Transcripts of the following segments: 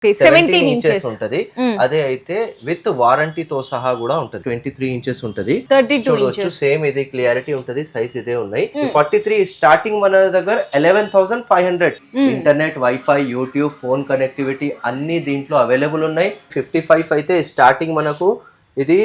17 inches ఉంటది. అదే అయితే విత్ వారంటీ తో సహా కూడా ఉంటది. 23 ఇంచెస్ ఉంటది. చూడొచ్చు సేమ్ ఇది క్లియారిటీ ఉంటది. సైజ్ ఇదే ఉన్నాయి. 43 స్టార్టింగ్ మన దగ్గర 11,500 internet, wifi, YouTube, phone connectivity అన్ని దీంట్లో అవైలబుల్ ఉన్నాయి. 55 అయితే స్టార్టింగ్ మనకు ఇది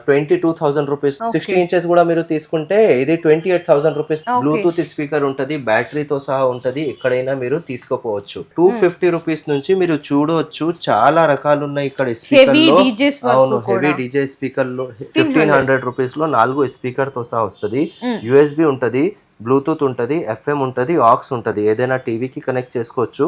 22,000 రూపీస్. 60 ఇంచెస్ కూడా మీరు తీసుకుంటే ఇది 28,000 రూపీస్. బ్లూటూత్ స్పీకర్ ఉంటది, బ్యాటరీతో సహా ఉంటది. ఎక్కడైనా మీరు తీసుకోపోవచ్చు. 250 రూపీస్ నుంచి మీరు చూడవచ్చు చాలా రకాలు ఉన్నాయి ఇక్కడ స్పీకర్ లో. అవును, హెవీ డీజే స్పీకర్ లో 1500 రూపీస్ లో 4 స్పీకర్ తో సహా వస్తుంది. USB ఉంటది, బ్లూటూత్ ఉంటది, FM ఉంటది, ఆక్స్ ఉంటది. ఏదైనా టీవీకి కనెక్ట్ చేసుకోవచ్చు.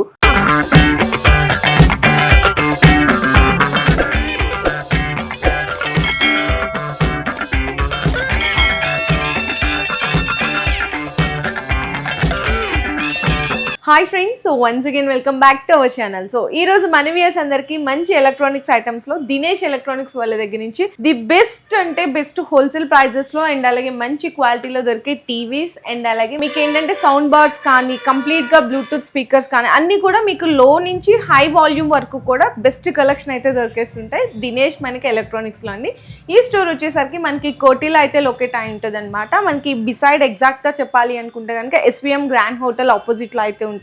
Hi friends, so once again welcome back to our channel. So ఈ రోజు మన వ్యూయర్స్ అందరికి మంచి ఎలక్ట్రానిక్స్ ఐటమ్స్ లో దినేష్ ఎలక్ట్రానిక్స్ వాళ్ళ దగ్గర నుంచి ది బెస్ట్ అంటే బెస్ట్ హోల్సేల్ ప్రైజెస్ లో అండ్ అలాగే మంచి క్వాలిటీలో దొరికే టీవీస్ అండ్ అలాగే మీకు ఏంటంటే సౌండ్ బార్స్ కానీ కంప్లీట్ గా బ్లూటూత్ స్పీకర్స్ కానీ అన్ని కూడా మీకు లో నుంచి హై వాల్యూమ్ వరకు కూడా బెస్ట్ కలెక్షన్ అయితే దొరికేస్తుంటాయి దినేష్ మనకి ఎలక్ట్రానిక్స్ లో అండి. ఈ స్టోర్ వచ్చేసరికి మనకి కోటిలో అయితే లొకేట్ అయి ఉంటుంది అనమాట. మనకి బిసైడ్ ఎగ్జాక్ట్ గా చెప్పాలి అనుకుంటే కనుక SVM గ్రాండ్ హోటల్ ఆపోజిట్ లో అయితే ఉంటుంది.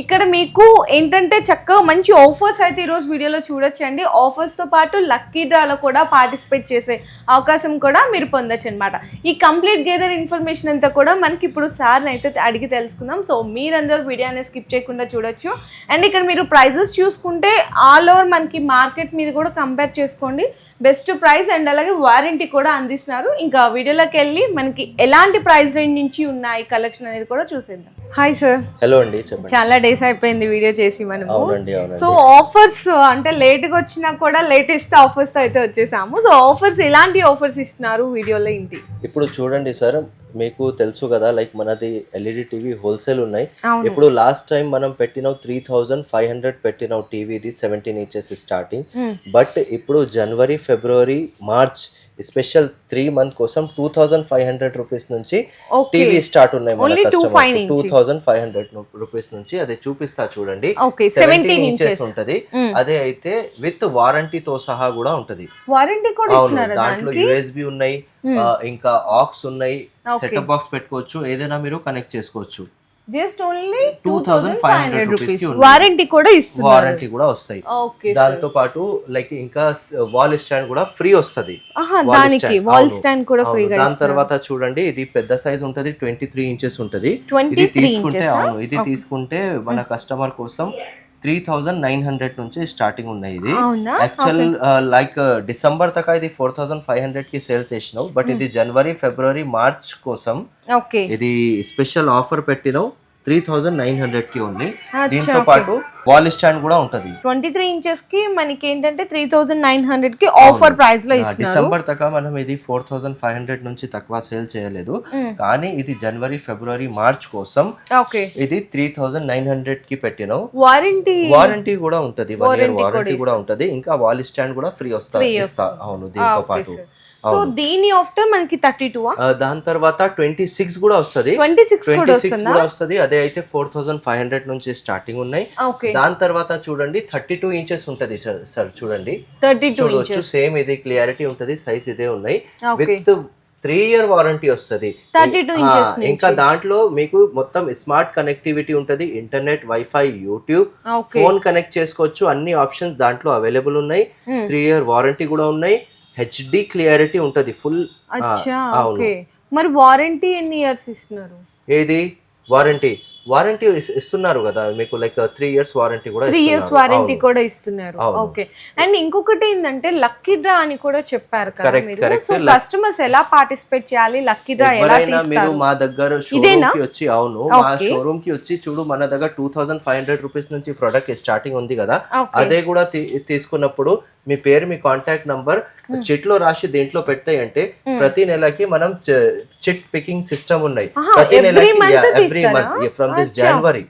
ఇక్కడ మీకు ఏంటంటే చక్కగా మంచి ఆఫర్స్ అయితే ఈరోజు వీడియోలో చూడొచ్చండి. ఆఫర్స్తో పాటు లక్కీ డ్రాలో కూడా పార్టిసిపేట్ చేసే అవకాశం కూడా మీరు పొందొచ్చు అనమాట. ఈ కంప్లీట్ గేదర్ ఇన్ఫర్మేషన్ అంతా కూడా మనకి ఇప్పుడు సార్ని అయితే అడిగి తెలుసుకుందాం. సో మీరందరూ వీడియో అనేది స్కిప్ చేయకుండా చూడొచ్చు. అండ్ ఇక్కడ మీరు ప్రైజెస్ చూసుకుంటే ఆల్ ఓవర్ మనకి మార్కెట్ మీద కూడా కంపేర్ చేసుకోండి. బెస్ట్ ప్రైస్ అండ్ అలాగే వారంటీ కూడా అందిస్తున్నారు. ఇంకా వీడియోలోకి వెళ్ళి మనకి ఎలాంటి ప్రైస్ రేంజ్ నుంచి ఉన్నాయి కలెక్షన్ అనేది కూడా చూసేద్దాం. Hi sir. హలో అండి, చెప్పండి. చాలా డేస్ అయిపోయింది వీడియో చేసి మనము. అవునండి. సో ఆఫర్స్ అంటే లేట్ గా వచ్చినా కూడా లేటెస్ట్ ఆఫర్స్ అయితే వచ్చేసాము. సో ఆఫర్స్ ఎలాంటి ఆఫర్స్ ఇస్తున్నారు వీడియోలో ఏంటి? ఇప్పుడు చూడండి సార్, మీకు తెలుసు కదా లైక్ మనది LED టీవీ హోల్సేల్ ఉన్నాయి. ఇప్పుడు లాస్ట్ టైం మనం పెట్టినాం 3,500 పెట్టినాం టీవీది 17 ఇంచెస్ స్టార్టింగ్. బట్ ఇప్పుడు జనవరి, ఫిబ్రవరి, మార్చ్ స్పెషల్ 3 మంత్ కోసం 2,500 రూపీస్ నుంచి టీవీ స్టార్ట్ ఉన్నాయి మన కస్టమర్. 2,500 రూపీస్ నుంచి అదే చూపిస్తా చూడండి. 17 ఇంచెస్ ఉంటది. అదే అయితే విత్ వారంటీ తో సహా కూడా ఉంటది. వారంటీ కూడా ఇస్తున్నారు. దాంట్లో USB ఉన్నాయి, ఇంకా ఆక్స్ ఉన్నాయి, సెటప్ బాక్స్ పెట్టుకోవచ్చు, ఏదైనా మీరు కనెక్ట్ చేసుకోవచ్చు. జస్ట్ ఓన్లీ 2,500 రూపీస్ వారంటీ కూడా ఇస్తున్నారు. వారంటీ కూడా వస్తాయి. దాంతో పాటు లైక్ ఇంకా వాల్ స్టాండ్ కూడా ఫ్రీ వస్తది. దానికి వాల్ స్టాండ్ కూడా ఫ్రీగా. దాని తర్వాత చూడండి, ఇది పెద్ద సైజ్ ఉంటది, 23 ఇంచెస్ ఉంటది. ఇది తీసుకుంటే మన కస్టమర్ కోసం 3,900 నుంచి స్టార్టింగ్ ఉన్నాయి. ఇది యాక్చువల్ లైక్ డిసెంబర్ దాకా ఇది 4,500 కి సేల్ చేసినావు. బట్ ఇది జనవరి, ఫిబ్రవరి, మార్చ్ కోసం ఇది స్పెషల్ ఆఫర్ పెట్టినావు 3,900 కి ఓన్లీ. దీంతో పాటు వాల్ స్టాండ్ కూడా ఉంటది. 23 ఇంచెస్ కి మనకి ఏంటంటే 3,900 కి ఆఫర్ ప్రైస్ లో ఇస్తున్నారు. డిసెంబర్ దాకా మనం ఇది 4,500 నుంచి తక్కువ సేల్ చేయలేదు. కానీ ఇది జనవరి, ఫిబ్రవరి, మార్చ్ కోసం ఇది 3,900 కి పెట్టినాం. వారంటీ కూడా ఉంటది, 1 year వారంటీ కూడా ఉంటది. ఇంకా వాల్ స్టాండ్ కూడా ఫ్రీ వస్తుంది. అవును, దీంతో పాటు. సో దీని ఆఫ్టర్ మనకి 32. దాని తర్వాత 26 కూడా వస్తుంది. 26 కూడా వస్తుంది. అదే అయితే 4,500 నుంచి స్టార్టింగ్ ఉన్నాయి. దాని తర్వాత చూడండి 32 ఇంచెస్ ఉంటది సార్. చూడండి, చూడవచ్చు సేమ్ ఇది క్లియారిటీ ఉంటది. సైజ్ ఇదే ఉన్నాయి. విత్ 3 year వారంటీ వస్తుంది. ఇంకా దాంట్లో మీకు మొత్తం స్మార్ట్ కనెక్టివిటీ ఉంటది. Internet, wifi, YouTube, phone connect చేసుకోవచ్చు. అన్ని ఆప్షన్స్ దాంట్లో అవైలబుల్ ఉన్నాయి. 3 year వారంటీ కూడా ఉన్నాయి. HD క్లియారిటీ ఉంటది ఫుల్. మరి వారంటీ ఎన్ని ఇయర్స్ ఇస్తున్నారు? ఏది వారంటీ ఇస్తున్నారు కదా మీకు, లైక్ 3 years వారంటీ కూడా 3 years వారంటీ కూడా ఇస్తున్నారు. ఓకే. అండ్ ఇంకొకటి ఏంటంటే లక్కీ డ్రా అని కూడా చెప్పారు కదా మీరు. సో కస్టమర్స్ ఎలా పార్టిసిపేట్ చేయాలి, లక్కీ డ్రా ఎలా తీస్తారు? మీరు మా దగ్గర షోరూమ్ కి వచ్చి, అవును మా షోరూమ్ కి వచ్చి చూడు, మన దగ్గర 2,500 రూపీస్ నుంచి ప్రొడక్ట్ స్టార్టింగ్ ఉంది కదా. అదే కూడా తీసుకున్నప్పుడు మీ పేరు, మీ కాంటాక్ట్ నంబర్ చిట్ లో రాసి దీంట్లో పెడతాయి అంటే ప్రతి నెలకి మనం చిట్ పికింగ్ సిస్టమ్ ఉన్నాయి. ప్రతి నెలకి every month from this January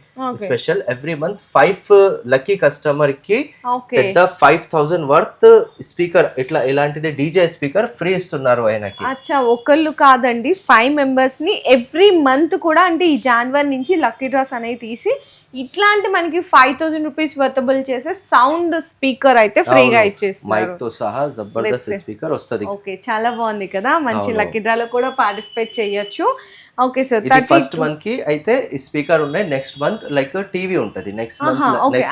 special every month 5 lucky customer కి ఓకే పెద్ద 5000 వర్త్ స్పీకర్ ఇట్లా ఇలాంటిది డీజే స్పీకర్ ఫ్రీ ఇస్తున్నారు ఆయనకి. అచ్చా, ఒకళ్ళు కాదండి 5 మెంబర్స్ ని ఎవ్రీ మంత్ కూడా, అంటే ఈ జనవరి నుంచి లక్కీ డ్రాస్ అనేది తీసి ఇట్లాంటి మనకి 5000 రూపీస్ వర్తబుల్ చేసే సౌండ్ స్పీకర్ అయితే ఫ్రీగా ఇచ్చేస్తున్నారు, మైక్ తో సహా జబర్దస్త్ స్పీకర్ వస్తది. ఓకే, చాలా బాగుంది కదా, మంచి లక్కీ డ్రాలో కూడా పార్టిసిపేట్ చేయొచ్చు. ఓకే సార్, ఇది ఫస్ట్ మంత్ కి అయితే స్పీకర్ ఉన్నాయి, నెక్స్ట్ మంత్ లైక్ టీవీ ఉంటది, నెక్స్ట్ మంత్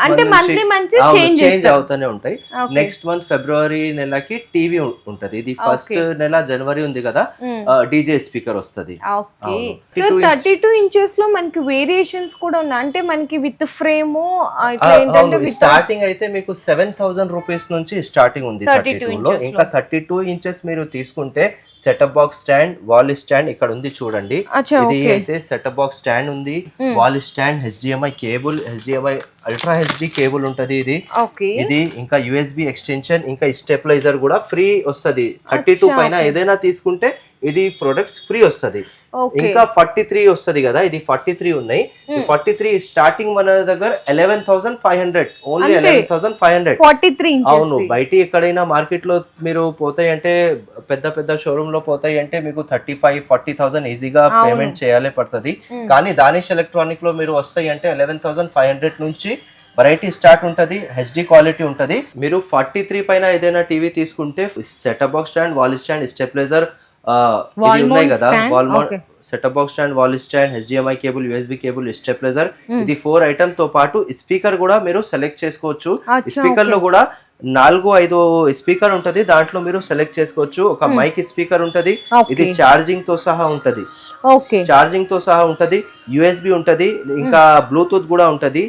అంటే మంత్లీ మంత్లీ చేంజ్ అవుతూనే ఉంటాయి. నెక్స్ట్ మంత్ ఫిబ్రవరి నెలకి టీవీ ఉంటది. ఇది ఫస్ట్ నెల జనవరి ఉంది కదా, డీజే స్పీకర్ వస్తది. ఓకే, సో 32 ఇంచెస్ లో మనకి వేరియేషన్స్ కూడా ఉన్నాయి, అంటే మనకి విత్ ఫ్రేమ్ స్టార్టింగ్ అయితే మీకు 7000 రూపీస్ నుంచి స్టార్టింగ్ ఉంది 32 లో. ఇంకా 32 ఇంచెస్ మీరు తీసుకుంటే setup box stand, wall stand ఇక్కడ ఉంది చూడండి. ఇది అయితే సెటప్ బాక్స్ స్టాండ్ ఉంది, wall stand, HDMI cable, HDMI ultra HD cable ఉంటది ఇది. ఇది ఇంకా USB ఎక్స్టెన్షన్, ఇంకా స్టెబిలైజర్ కూడా ఫ్రీ వస్తది. 32 పైన ఏదైనా తీసుకుంటే ఇది ప్రొడక్ట్స్ ఫ్రీ వస్తది. ఇంకా 43 వస్తది కదా, ఇది 43 ఉన్నాయి. 43 స్టార్టింగ్ మన దగ్గర 11500, ఓన్లీ 11500. అవును, బయట ఎక్కడైనా మార్కెట్ లో మీరు పోతాయి అంటే పెద్ద పెద్ద షోరూమ్ లో పోతాయి అంటే మీకు 35-40,000 ఈజీగా పేమెంట్ చేయాలి పడుతుంది. కానీ దానిష్ ఎలక్ట్రానిక్ లో మీరు వస్తాయి అంటే 11,500 నుంచి వెరైటీ స్టార్ట్ ఉంటది, హెచ్డి క్వాలిటీ ఉంటది. మీరు 43 పైన ఏదైనా టీవీ తీసుకుంటే setup box stand, wall stand, stabiliser ఇది ఉన్నాయి కదా, wall mount setup box stand, wall stand, HDMI cable, USB cable, stabiliser, ఇది 4 ఐటమ్ తో పాటు స్పీకర్ కూడా మీరు సెలెక్ట్ చేసుకోవచ్చు. స్పీకర్ లో కూడా 4-5 స్పీకర్ ఉంటది, దాంట్లో మీరు సెలెక్ట్ చేసుకోవచ్చు. ఒక మైక్ స్పీకర్ ఉంటది, ఇది ఛార్జింగ్ తో సహా ఉంటది, ఛార్జింగ్ తో సహా ఉంటది, USB ఉంటది, ఇంకా బ్లూటూత్ కూడా ఉంటది,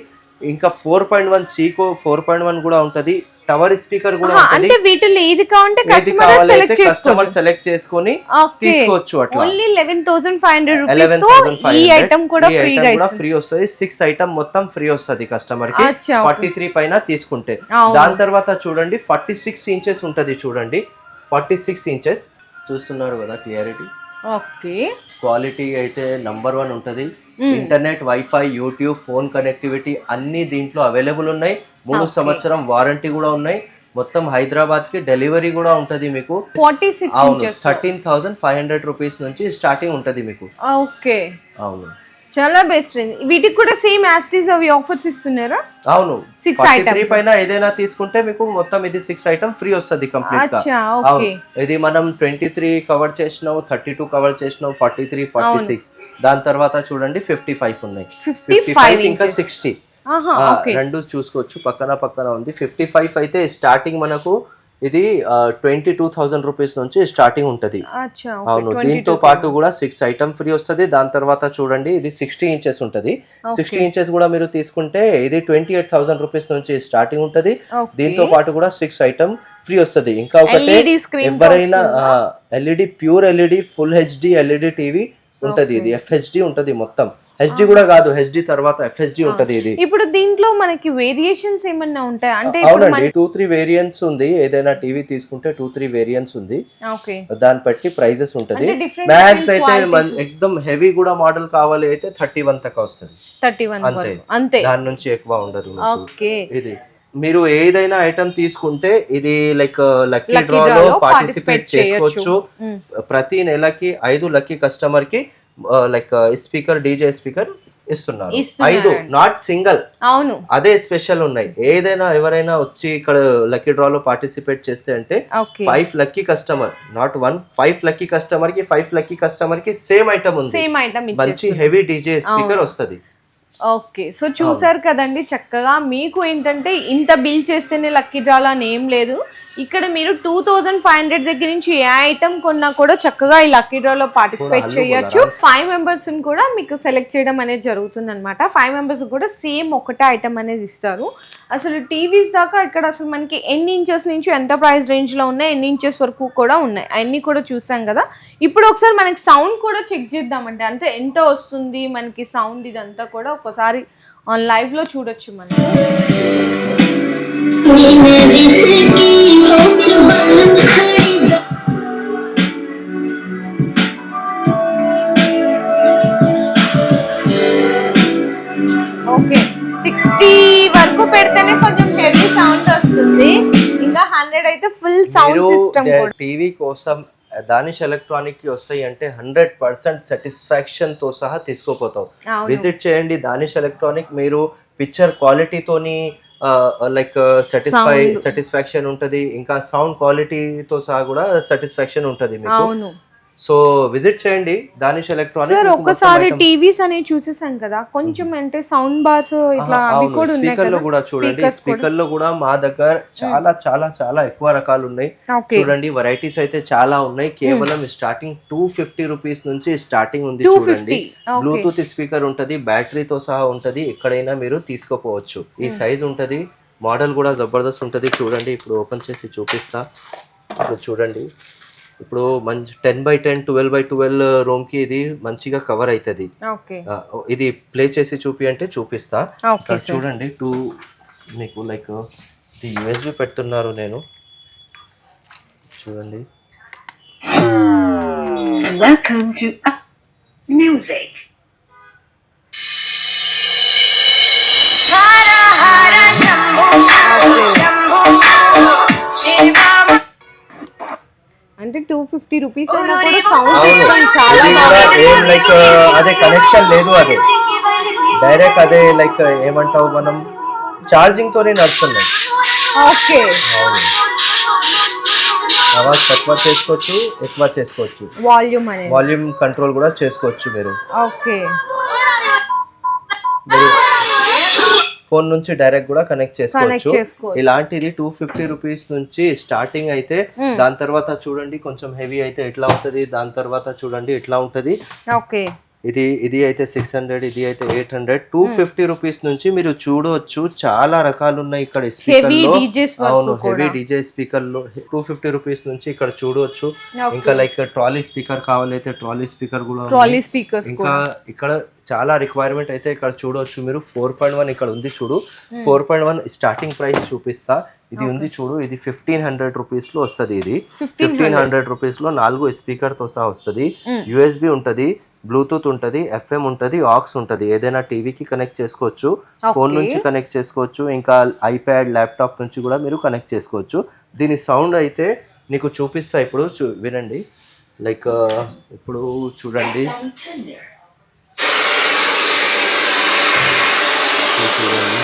ఇంకా 4.1 సీకో 4.1 కూడా ఉంటది, టవర్ స్పీకర్ కూడా ఉంటది. వీటిలో ఏది కావాలంటే కస్టమర్ సెలెక్ట్ చేసుకొని తీసుకోవచ్చు. అట్లా ఓన్లీ 11,500 రూపీస్ తో ఈ ఐటమ్ కూడా ఫ్రీ వస్తది. 6 ఐటమ్ మొత్తం ఫ్రీ వస్తది కస్టమర్ కి 43 పైన తీసుకుంటే. దాని తర్వాత చూడండి 46 ఇంచెస్ ఉంటది, చూడండి 46 ఇంచెస్ చూస్తున్నారు కదా, క్లియారిటీ, ఓకే, క్వాలిటీ అయితే నంబర్ 1 ఉంటది. Internet, wifi, YouTube, phone connectivity అన్ని దీంట్లో అవైలబుల్ ఉన్నాయి. 3 సంవత్సరం వారంటీ కూడా ఉన్నాయి. మొత్తం హైదరాబాద్ కి డెలివరీ కూడా ఉంటది మీకు. 46 అవును, 13,500 రూపీస్ నుంచి స్టార్టింగ్ ఉంటది మీకు. ఓకే, అవును, చాలా బెస్ట్ రేంజ్. వీటికి కూడా సేమ్ యాస్టీస్ అవి ఆఫర్స్ ఇస్తున్నారా? అవును, 43 పైన ఏదైనా తీసుకుంటే మీకు మొత్తం ఇది 6 ఐటమ్ ఫ్రీ వస్తది కంప్లీట్ గా. అవును, ఇది మనం 23 కవర్ చేసినాం, 32 కవర్ చేసినాం, 43, 46. దాని తర్వాత చూడండి 55 ఉన్నాయి, 55 ఇంకా 60 రెండు చూసుకోవచ్చు, పక్కన ఉంది. 55 అయితే స్టార్టింగ్ మనకు ఇది 22,000 రూపీస్ నుంచి స్టార్టింగ్ ఉంటది. అవును, దీంతో పాటు కూడా 6 ఐటమ్ ఫ్రీ వస్తది. దాని తర్వాత చూడండి ఇది 60 ఇంచెస్ ఉంటది. 60 ఇంచెస్ కూడా మీరు తీసుకుంటే ఇది 28,000 రూపీస్ నుంచి స్టార్టింగ్ ఉంటది. దీంతో పాటు కూడా 6 ఐటమ్ ఫ్రీ వస్తది. ఇంకా ఒకటి ఎవరైనా LED, pure LED, full HD LED TV ఉంటది. ఇది FHD ఉంటది, మొత్తం HD కూడా కాదు, HD తర్వాత FHD ఉంటది. ఇది ఇప్పుడు దీంట్లో మనకి వేరియేషన్స్ ఏమన్నా ఉంటాయి అంటే? అవునండి, 2-3 వేరియంట్స్ ఉంది. ఏదైనా టీవీ తీసుకుంటే 2-3 వేరియంట్స్ ఉంది, దాన్ని బట్టి ప్రైజెస్ ఉంటది. మ్యాక్స్ అయితే ఎక్దమ్ హెవీ కూడా మోడల్ కావాలి అయితే 31 దాకా వస్తుంది, 31 అంతే, దాని నుంచి ఎక్కువ ఉండదు. ఇది మీరు ఏదైనా ఐటమ్ తీసుకుంటే ఇది లైక్ లక్కీ డ్రాలో పార్టిసిపేట్ చేసుకోవచ్చు. ప్రతి నెలకి 5 లక్కీ కస్టమర్ కి లైక్ స్పీకర్, డీజే స్పీకర్ ఇస్తున్నారు. 5, నాట్ సింగల్. అవును, అదే స్పెషల్ ఉన్నాయి. ఏదైనా ఎవరైనా వచ్చి ఇక్కడ లక్కీ డ్రాలో పార్టిసిపేట్ చేస్తే అంటే 5 lucky customer, not 1, 5 lucky customer కి 5 లక్కీ కస్టమర్ కి సేమ్ ఐటమ్ ఉంది, మంచి హెవీ డీజే స్పీకర్ వస్తది. ఓకే, సో చూసారు కదండి, చక్కగా మీకు ఏంటంటే ఇంత బిల్ చేస్తేనే లక్కీ డ్రాలో అని ఏం లేదు. ఇక్కడ మీరు 2,500 దగ్గర నుంచి ఏ ఐటమ్ కొన్నా కూడా చక్కగా ఈ లక్కీ డ్రాలో పార్టిసిపేట్ చేయొచ్చు. 5 మెంబర్స్ కూడా మీకు సెలెక్ట్ చేయడం అనేది జరుగుతుంది అనమాట. 5 మెంబర్స్ కూడా సేమ్ ఒకటే ఐటమ్ అనేది ఇస్తారు. అసలు టీవీస్ దాకా ఇక్కడ అసలు మనకి ఎన్ని ఇంచెస్ నుంచి ఎంత ప్రైస్ రేంజ్ లో ఉన్నాయి, ఎన్ని ఇంచెస్ వరకు కూడా ఉన్నాయి, అన్ని కూడా చూసాం కదా. ఇప్పుడు ఒకసారి మనకి సౌండ్ కూడా చెక్ చేద్దామంటే, అంతే ఎంత వస్తుంది మనకి సౌండ్, ఇదంతా కూడా ఒకసారి ఆన్ లైవ్ లో చూడొచ్చు మనం. ఓకే, 100 అయితే ఫుల్ సౌండ్ సిస్టమ్ కూడా. టీవీ కోసం దానిష్ ఎలక్ట్రానిక్ కి వస్తాయి అంటే 100% సాటిస్ఫాక్షన్ తో సహా తీసుకోపోతాం. విజిట్ చేయండి దానిష్ ఎలక్ట్రానిక్. మీరు పిక్చర్ క్వాలిటీతోని లైక్ సాటిస్ఫాక్షన్ ఉంటది, ఇంకా సౌండ్ క్వాలిటీతో సహా కూడా సాటిస్ఫాక్షన్ ఉంటది మీకు. సో విజిట్ చేయండి దానిష్ ఎలక్ట్రానిక్. సార్ ఒకసారి టీవీస్ అనేవి చూసేసాం కదా, కొంచెం అంటే సౌండ్ బార్స్ ఇట్లా అవి కూడా ఉన్నాయి. స్పీకర్ లో కూడా చూడండి, స్పీకర్ లో కూడా మా దగ్గర చాలా చాలా చాలా ఎక్కువ రకాలు ఉన్నాయి. చూడండి వెరైటీస్ అయితే చాలా ఉన్నాయి. కేవలం స్టార్టింగ్ 250 రూపీస్ నుంచి స్టార్టింగ్ ఉంది. చూడండి బ్లూటూత్ స్పీకర్ ఉంటది, బ్యాటరీతో సహా ఉంటది, ఎక్కడైనా మీరు తీసుకోపోవచ్చు. ఈ సైజ్ ఉంటది, మోడల్ కూడా జబర్దస్త్ ఉంటది. చూడండి ఇప్పుడు ఓపెన్ చేసి చూపిస్తా. ఇప్పుడు చూడండి, ఇప్పుడు మంచి 10x10 12x12 రూమ్ కి ఇది మంచిగా కవర్ అవుతుంది. ఇది ప్లే చేసి చూపి అంటే చూపిస్తా. చూడండి మీకు లైక్ ఇది USB పెడుతున్నారు నేను. చూడండి Welcome to music. అంటే 250 రూపీస్ అయినా కూడా సౌండ్ సిస్టమ్ చాలా లైక్ అదే కనెక్షన్ లేదు, అదే డైరెక్ట్ అదే లైక్ ఏమంటావు మనం ఛార్జింగ్ తోనే నడుస్తున్నాం. ఓకే, ఆవాజ్ తక్కువ చేసుకోవచ్చు, ఎక్కువ చేసుకోవచ్చు, వాల్యూమ్ కంట్రోల్ కూడా చేసుకోవచ్చు మీరు. ఓకే, ఫోన్ నుంచి డైరెక్ట్ కూడా కనెక్ట్ చేసుకోవచ్చు. ఇలాంటిది 250 రూపీస్ నుంచి స్టార్టింగ్ అయితే, దాని తర్వాత చూడండి కొంచెం హెవీ అయితే ఎట్లా ఉంటది, దాని తర్వాత చూడండి ఎట్లా ఉంటది. ఓకే, ఇది అయితే 600, ఇది అయితే 800. 250 రూపీస్ నుంచి మీరు చూడవచ్చు, చాలా రకాలు ఉన్నాయి ఇక్కడ స్పీకర్ లో. అవును, హెవీ డీజే స్పీకర్ లో 250 రూపీస్ నుంచి ఇక్కడ చూడవచ్చు. ఇంకా లైక్ ట్రాలీ స్పీకర్ కావాలైతే ట్రాలీ స్పీకర్ కూడా, ఇంకా ఇక్కడ చాలా రిక్వైర్మెంట్ అయితే ఇక్కడ చూడవచ్చు మీరు. 4.1 ఇక్కడ ఉంది చూడు, 4.1 స్టార్టింగ్ ప్రైస్ చూపిస్తా. ఇది ఉంది చూడు, ఇది 1500 రూపీస్ లో వస్తుంది. ఇది 1500 రూపీస్ లో 4 స్పీకర్ తో సహా వస్తుంది. USB ఉంటది, బ్లూటూత్ ఉంటది, FM ఉంటది, ఆక్స్ ఉంటది. ఏదైనా టీవీకి కనెక్ట్ చేసుకోవచ్చు, ఫోన్ నుంచి కనెక్ట్ చేసుకోవచ్చు, ఇంకా ఐప్యాడ్ ల్యాప్టాప్ నుంచి కూడా మీరు కనెక్ట్ చేసుకోవచ్చు. దీని సౌండ్ అయితే నీకు చూపిస్తా, ఇప్పుడు వినండి. లైక్ ఇప్పుడు చూడండి, చూడండి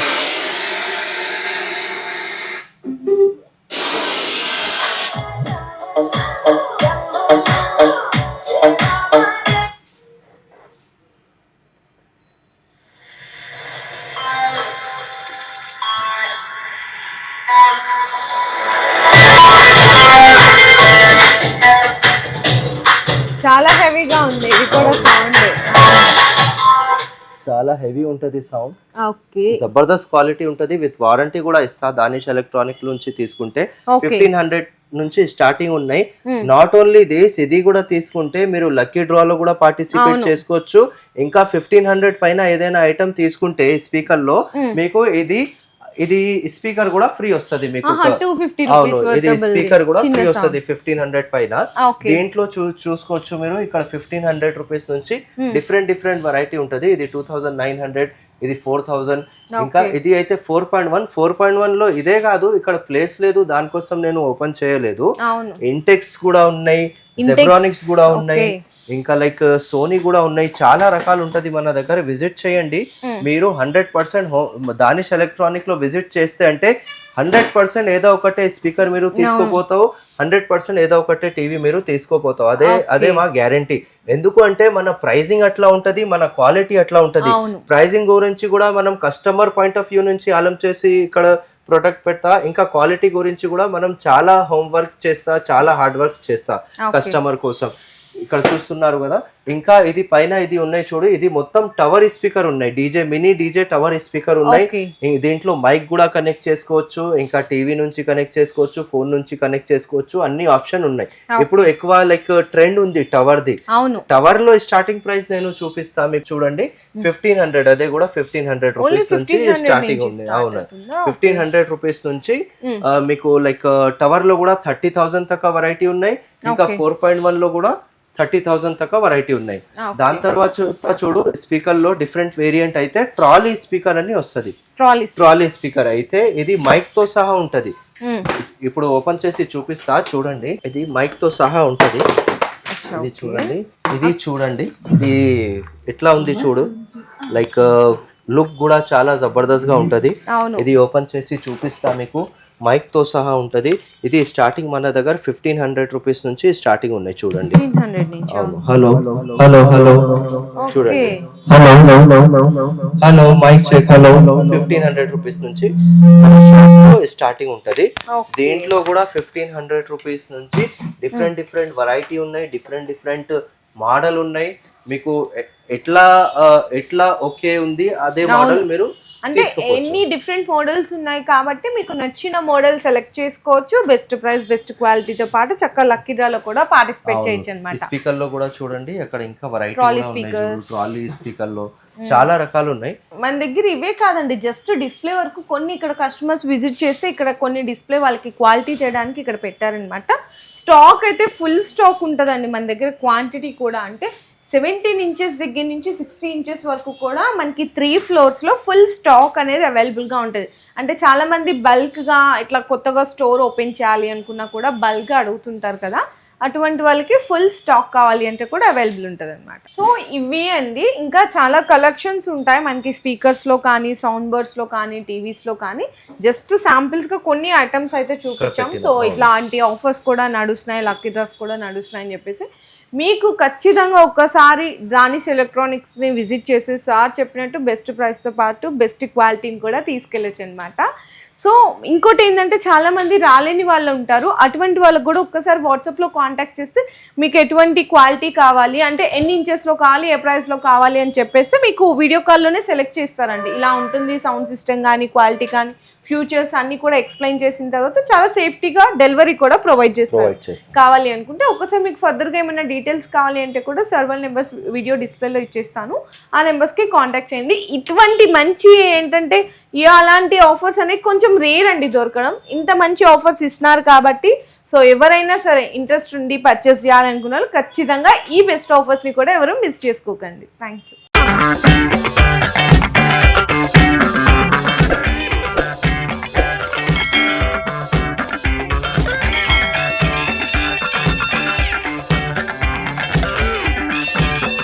చాలా హెవీగా ఉంది. ఇది కూడా సౌండ్ చాలా హెవీ ఉంటది సౌండ్. ఓకే, జబర్దస్త్ క్వాలిటీ ఉంటది, విత్ వారంటీ కూడా ఇస్తా. దానిష్ ఎలక్ట్రానిక్ నుంచి తీసుకుంటే 1500 నుంచి స్టార్టింగ్ ఉన్నాయి. నాట్ ఓన్లీ దిస్, ఇది కూడా తీసుకుంటే మీరు లక్కీ డ్రా లో కూడా పార్టిసిపేట్ చేసుకోవచ్చు. ఇంకా 1500 పైన ఏదైనా ఐటమ్ తీసుకుంటే స్పీకర్ లో మీకు ఇది స్పీకర్ కూడా ఫ్రీ వస్తుంది మీకు. అవును, ఇది స్పీకర్ కూడా ఫ్రీ వస్తుంది 1500 పైన. దీంట్లో చూసుకోవచ్చు మీరు, ఇక్కడ 1500 రూపీస్ నుంచి డిఫరెంట్ వెరైటీ ఉంటది. ఇది 2900, ఇది 4000. ఇంకా ఇది అయితే 4.1 లో ఇదే కాదు, ఇక్కడ ప్లేస్ లేదు, దానికోసం నేను ఓపెన్ చేయలేదు. ఇంటెక్స్ కూడా ఉన్నాయి, జెబ్రానిక్స్ కూడా ఉన్నాయి, ఇంకా లైక్ సోనీ కూడా ఉన్నాయి. చాలా రకాలు ఉంటది మన దగ్గర. విజిట్ చేయండి మీరు. 100% దానిష్ ఎలక్ట్రానిక్ లో విజిట్ చేస్తే అంటే 100% ఏదో ఒకటే స్పీకర్ మీరు తీసుకోపోతావు, 100% ఏదో ఒకటే టీవీ మీరు తీసుకోపోతావు. అదే మా గ్యారంటీ. ఎందుకు అంటే మన ప్రైజింగ్ అట్లా ఉంటది, మన క్వాలిటీ అట్లా ఉంటది. ప్రైజింగ్ గురించి కూడా మనం కస్టమర్ పాయింట్ ఆఫ్ వ్యూ నుంచి ఆలోచించేసి ఇక్కడ ప్రొడక్ట్ పెడతా. ఇంకా క్వాలిటీ గురించి కూడా మనం చాలా హోంవర్క్ చేస్తా, చాలా హార్డ్ వర్క్ చేస్తా కస్టమర్ కోసం. ఇక్కడ చూస్తున్నారు కదా, ఇంకా ఇది పైన ఇది ఉన్నాయి చూడు, ఇది మొత్తం టవర్ స్పీకర్ ఉన్నాయి, మినీ డీజే టవర్ స్పీకర్ ఉన్నాయి. దీంట్లో మైక్ కూడా కనెక్ట్ చేసుకోవచ్చు, ఇంకా టీవీ నుంచి కనెక్ట్ చేసుకోవచ్చు, ఫోన్ నుంచి కనెక్ట్ చేసుకోవచ్చు, అన్ని ఆప్షన్ ఉన్నాయి. ఇప్పుడు ఎక్కువ లైక్ ట్రెండ్ ఉంది టవర్ ది. టవర్ లో స్టార్టింగ్ ప్రైస్ నేను చూపిస్తా మీకు. చూడండి 1500, అదే కూడా 1500 రూపీస్ నుంచి స్టార్టింగ్ ఉంది. అవును, 1500 రూపీస్ నుంచి మీకు లైక్ టవర్ లో కూడా 30,000 దాకా వెరైటీ ఉన్నాయి. ఇంకా 4.1 లో కూడా 30,000 దాకా వెరైటీ ఉన్నాయి. దాని తర్వాత చూడు స్పీకర్ లో డిఫరెంట్ వేరియంట్ అయితే ట్రాలీ స్పీకర్ అని వస్తుంది. ట్రాలీ స్పీకర్ అయితే ఇది మైక్ తో సహా ఉంటది. ఇప్పుడు ఓపెన్ చేసి చూపిస్తా చూడండి. ఇది మైక్ తో సహా ఉంటది. ఇది చూడండి, ఇది చూడండి, ఇది ఎట్లా ఉంది చూడు. లైక్ లుక్ కూడా చాలా జబర్దస్త్ గా ఉంటది. ఇది ఓపెన్ చేసి చూపిస్తా మీకు. మైక్ తో సహా ఉంటది. ఇది స్టార్టింగ్ మన దగ్గర 1500 రూపీస్ నుంచి స్టార్టింగ్ ఉన్నాయి చూడండి. హలో హలో హలో చూడండి. Hello mike check. Hello 1500 rupees నుంచి స్టార్టింగ్ ఉంటది. దీంట్లో కూడా 1500 రూపీస్ నుంచి డిఫరెంట్ డిఫరెంట్ వెరైటీ ఉన్నాయి, డిఫరెంట్ డిఫరెంట్ మోడల్ ఉన్నాయి. మీకు ఎట్లా ఓకే ఉంది అదే మోడల్ మీరు అంటే ఎన్ని డిఫరెంట్ మోడల్స్ ఉన్నాయి కాబట్టి మీకు నచ్చిన మోడల్ సెలెక్ట్ చేసుకోవచ్చు. బెస్ట్ ప్రైస్ బెస్ట్ క్వాలిటీతో పాటు చక్కగా లక్కీ డ్రాలో కూడా పార్టిసిపేట్ చేయొచ్చు అన్నమాట. స్పీకర్ లో కూడా చూడండి అక్కడ ఇంకా వెరైటీ ట్రాలీ స్పీకర్ లో చాలా రకాలు ఉన్నాయి మన దగ్గర. ఇవే కాదండి, జస్ట్ డిస్ప్లే వరకు కొన్ని ఇక్కడ కస్టమర్స్ విజిట్ చేస్తే ఇక్కడ కొన్ని డిస్ప్లే వాళ్ళకి క్వాలిటీ చేయడానికి ఇక్కడ పెట్టారనమాట. స్టాక్ అయితే ఫుల్ స్టాక్ ఉంటుందండి మన దగ్గర. క్వాంటిటీ కూడా అంటే 17 ఇంచెస్ దగ్గర నుంచి 60 ఇంచెస్ వరకు కూడా మనకి 3 ఫ్లోర్స్లో ఫుల్ స్టాక్ అనేది అవైలబుల్గా ఉంటుంది. అంటే చాలామంది బల్క్గా ఇట్లా కొత్తగా స్టోర్ ఓపెన్ చేయాలి అనుకున్నా కూడా బల్క్గా అడుగుతుంటారు కదా, అటువంటి వాళ్ళకి ఫుల్ స్టాక్ కావాలి అంటే కూడా అవైలబుల్ ఉంటుంది అనమాట. సో ఇవి అండి, ఇంకా చాలా కలెక్షన్స్ ఉంటాయి మనకి స్పీకర్స్లో కానీ, సౌండ్ బర్డ్స్లో కానీ, టీవీస్లో కానీ. జస్ట్ శాంపిల్స్గా కొన్ని ఐటమ్స్ అయితే చూపించాం. సో ఇట్లాంటి ఆఫర్స్ కూడా నడుస్తున్నాయి, లక్కీ డ్రాస్ కూడా నడుస్తున్నాయి అని చెప్పేసి మీకు ఖచ్చితంగా ఒక్కసారి దానిష్ ఎలక్ట్రానిక్స్ని విజిట్ చేసి సార్ చెప్పినట్టు బెస్ట్ ప్రైస్తో పాటు బెస్ట్ క్వాలిటీని కూడా తీసుకెళ్ళచ్చు అనమాట. సో ఇంకోటి ఏంటంటే చాలామంది రాలేని వాళ్ళు ఉంటారు, అటువంటి వాళ్ళకు కూడా ఒక్కసారి వాట్సాప్లో కాంటాక్ట్ చేస్తే మీకు ఎటువంటి క్వాలిటీ కావాలి అంటే ఎన్ని ఇంచెస్లో కావాలి, ఏ ప్రైస్లో కావాలి అని చెప్పేస్తే మీకు వీడియో కాల్లోనే సెలెక్ట్ చేస్తారండి. ఇలా ఉంటుంది సౌండ్ సిస్టమ్ కానీ, క్వాలిటీ కానీ, ఫ్యూచర్స్ అన్ని కూడా ఎక్స్ప్లెయిన్ చేసిన తర్వాత చాలా సేఫ్టీగా డెలివరీ కూడా ప్రొవైడ్ చేస్తారు. కావాలి అనుకుంటే ఒకసారి మీకు ఫర్దర్గా ఏమైనా డీటెయిల్స్ కావాలి అంటే కూడా సర్వల్ నెంబర్స్ వీడియో డిస్ప్లేలో ఇచ్చేస్తాను, ఆ నెంబర్స్కి కాంటాక్ట్ చేయండి. ఇటువంటి మంచి ఏంటంటే అలాంటి ఆఫర్స్ అనేవి కొంచెం రేర్ అండి దొరకడం. ఇంత మంచి ఆఫర్స్ ఇస్తున్నారు కాబట్టి సో ఎవరైనా సరే ఇంట్రెస్ట్ ఉండి పర్చేస్ చేయాలనుకున్న వాళ్ళు ఖచ్చితంగా ఈ బెస్ట్ ఆఫర్స్ని కూడా ఎవరు మిస్ చేసుకోకండి. Thank you.